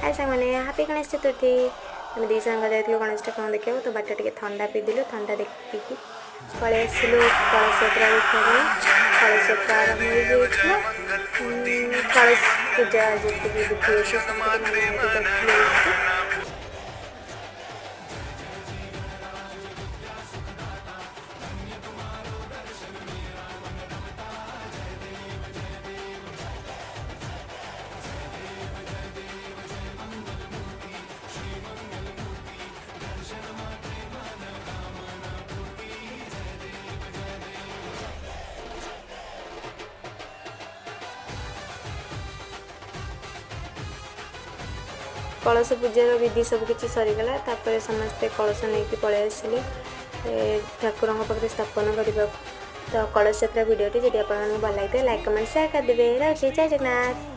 हाय सांग मैंने हैप्पी गणेश चतुर्थी। आम दी सांग जाइलु गणेश ठाकुर देखा तो बाट टे थंडा पीदेलु थंडा देखिकी पलि आसलु कलश यात्रा देखा कलश यात्रा आरंभ हो कलश पूजा जी विधि कलश पूजार विधि सबकि सरीगला समस्ते कलश नहीं पलि आसिले ठाकुर पाखे स्थापन करने तो कलश यात्रा भिडियो जब आपको भल लगे लाइक कमेंट शेयर कर देवे। रखिए जय जगन्नाथ।